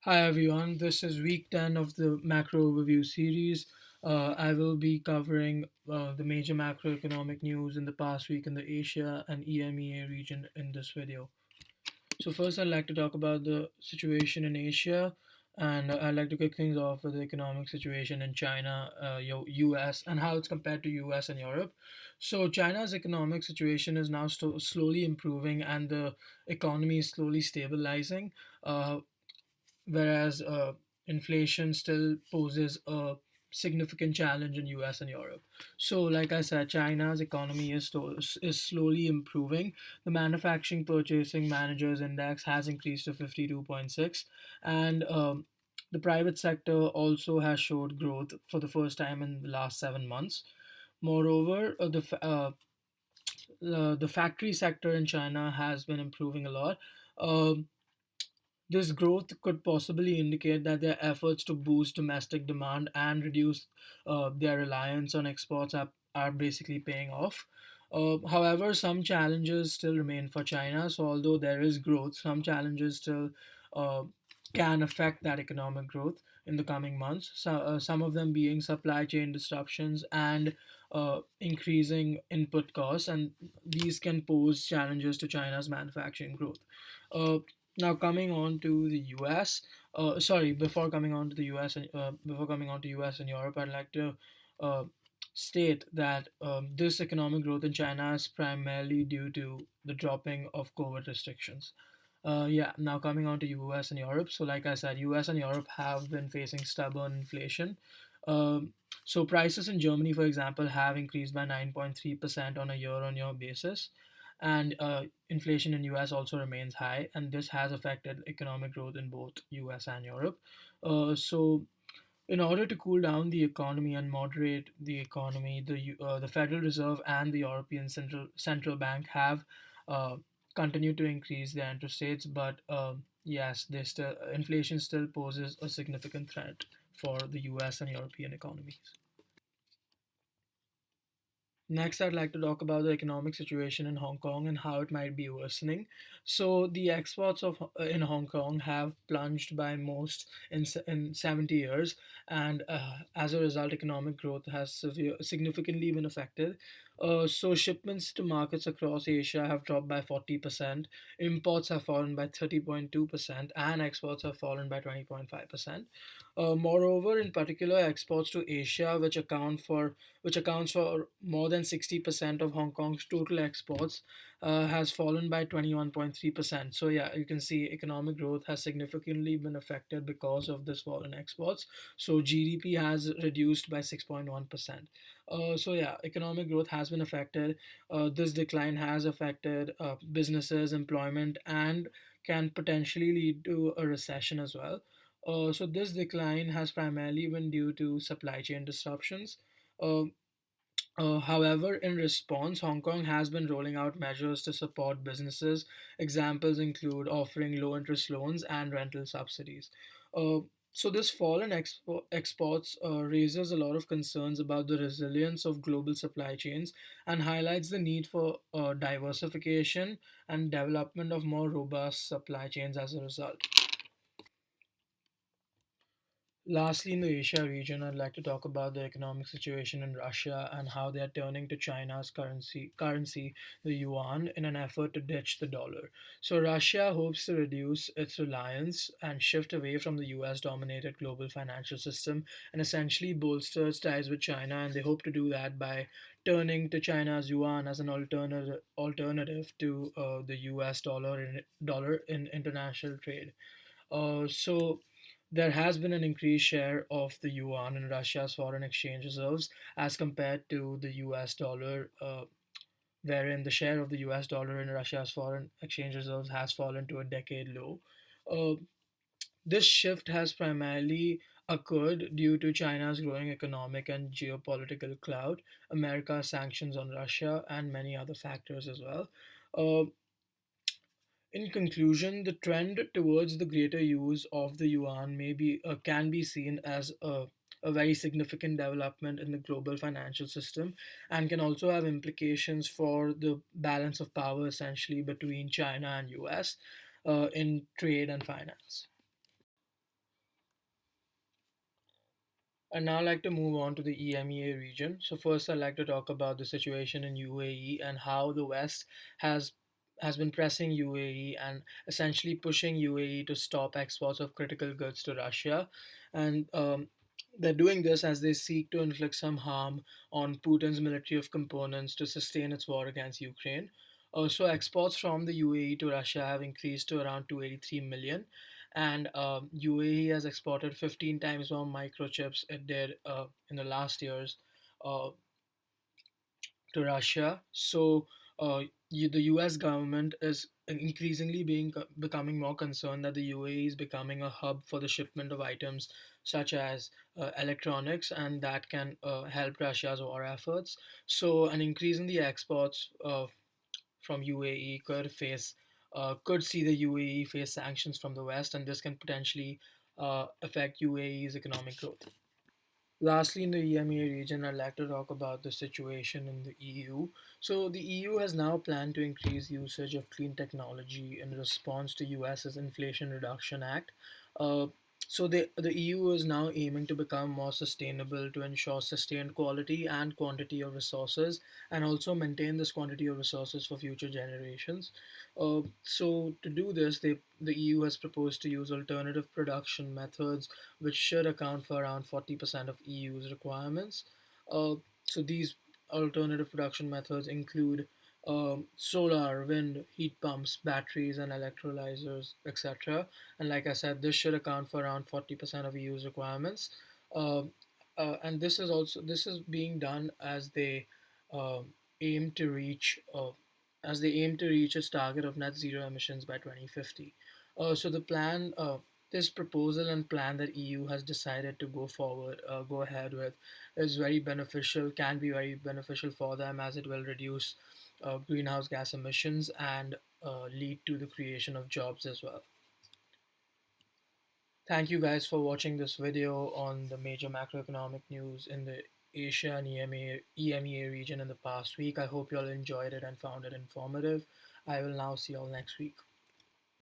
Hi everyone, this is week 10 of the macro overview series. I will be covering the major macroeconomic news in the past week in the Asia and EMEA region in this video. So, first, I'd like to talk about the situation in Asia, and I'd like to kick things off with the economic situation in China, US, and how it's compared to US and Europe. So, China's economic situation is now slowly improving, and the economy is slowly stabilizing. Whereas inflation still poses a significant challenge in US and Europe. So like I said, China's economy is slowly improving. The manufacturing purchasing managers index has increased to 52.6, and the private sector also has showed growth for the first time in the last 7 months. Moreover, the factory sector in China has been improving a lot. Um this growth could possibly indicate that their efforts to boost domestic demand and reduce their reliance on exports are basically paying off. However, some challenges still remain for China. So, although there is growth, some challenges still uh, can affect that economic growth in the coming months. Some of them being supply chain disruptions and increasing input costs, and these can pose challenges to China's manufacturing growth. Uh, Now coming on to the US, sorry, before coming on to US and Europe, I'd like to uh, state that this economic growth in China is primarily due to the dropping of COVID restrictions. Yeah, now coming on to US and Europe. So, like I said, US and Europe have been facing stubborn inflation. So, prices in Germany, for example, have increased by 9.3% on a year-on-year basis, and inflation in US also remains high, and this has affected economic growth in both US and Europe. So, in order to cool down the economy and moderate the economy, the Federal Reserve and the European Central Bank have uh, continued to increase their interest rates, but yes, they still inflation still poses a significant threat for the U.S. and European economies. Next, I'd like to talk about the economic situation in Hong Kong and how it might be worsening. So, the exports of in Hong Kong have plunged by most in 70 years, and as a result, economic growth has significantly been affected. So, shipments to markets across Asia have dropped by 40%, imports have fallen by 30.2%, and exports have fallen by 20.5%. Moreover, in particular, exports to Asia, which accounts for more than 60% of Hong Kong's total exports, has fallen by 21.3%. So, yeah, you can see economic growth has significantly been affected because of this fall in exports. So, GDP has reduced by 6.1%. So, yeah, economic growth has been affected. This decline has affected businesses, employment, and can potentially lead to a recession as well. So, this decline has primarily been due to supply chain disruptions. Uh, However, in response, Hong Kong has been rolling out measures to support businesses. Examples include offering low interest loans and rental subsidies. Uh, so, this fall in exports raises a lot of concerns about the resilience of global supply chains and highlights the need for diversification and development of more robust supply chains as a result. Lastly, in the Asia region, I'd like to talk about the economic situation in Russia and how they are turning to China's currency, the yuan, in an effort to ditch the dollar. So Russia hopes to reduce its reliance and shift away from the US-dominated global financial system and essentially bolster its ties with China. And they hope to do that by turning to China's yuan as an alternative to the US dollar in international trade. So there has been an increased share of the yuan in Russia's foreign exchange reserves as compared to the US dollar, wherein the share of the US dollar in Russia's foreign exchange reserves has fallen to a decade low. Uh, this shift has primarily occurred due to China's growing economic and geopolitical clout, America's sanctions on Russia, and many other factors as well. Uh, in conclusion, the trend towards the greater use of the yuan can be seen as a very significant development in the global financial system and can also have implications for the balance of power essentially between China and US in trade and finance. I'd now like to move on to the EMEA region. So first, I'd like to talk about the situation in UAE and how the West has has been pressing UAE and essentially pushing UAE to stop exports of critical goods to Russia, and they're doing this as they seek to inflict some harm on Putin's military of components to sustain its war against Ukraine. So exports from the UAE to Russia have increased to around 283 million, and UAE has exported 15 times more microchips it did in the last years uh, to Russia. So the U.S. government is increasingly becoming more concerned that the UAE is becoming a hub for the shipment of items such as electronics, and that can help Russia's war efforts. So, and increasingly exports from UAE could see the UAE face sanctions from the West, and this can potentially affect UAE's economic growth. Lastly, in the EMEA region, I'd like to talk about the situation in the EU. So, the EU has now planned to increase usage of clean technology in response to US's Inflation Reduction Act. Uh, the EU is now aiming to become more sustainable to ensure sustained quality and quantity of resources, and also maintain this quantity of resources for future generations. So, to do this, the EU has proposed to use alternative production methods which should account for around 40% of EU's requirements. Uh, so these alternative production methods include solar, wind, heat pumps, batteries, and electrolyzers, etc. And like I said, this should account for around 40% of EU's requirements. Uh, and this is being done uh, aim to reach as they aim to reach its target of net zero emissions by 2050. So the plan this proposal and plan that EU has decided to go ahead with, is very beneficial, can be very beneficial for them as it will reduce greenhouse gas emissions and lead to the creation of jobs as well. Thank you guys for watching this video on the major macroeconomic news in the Asia and EMEA region in the past week. I hope you all enjoyed it and found it informative. I will now see you all next week.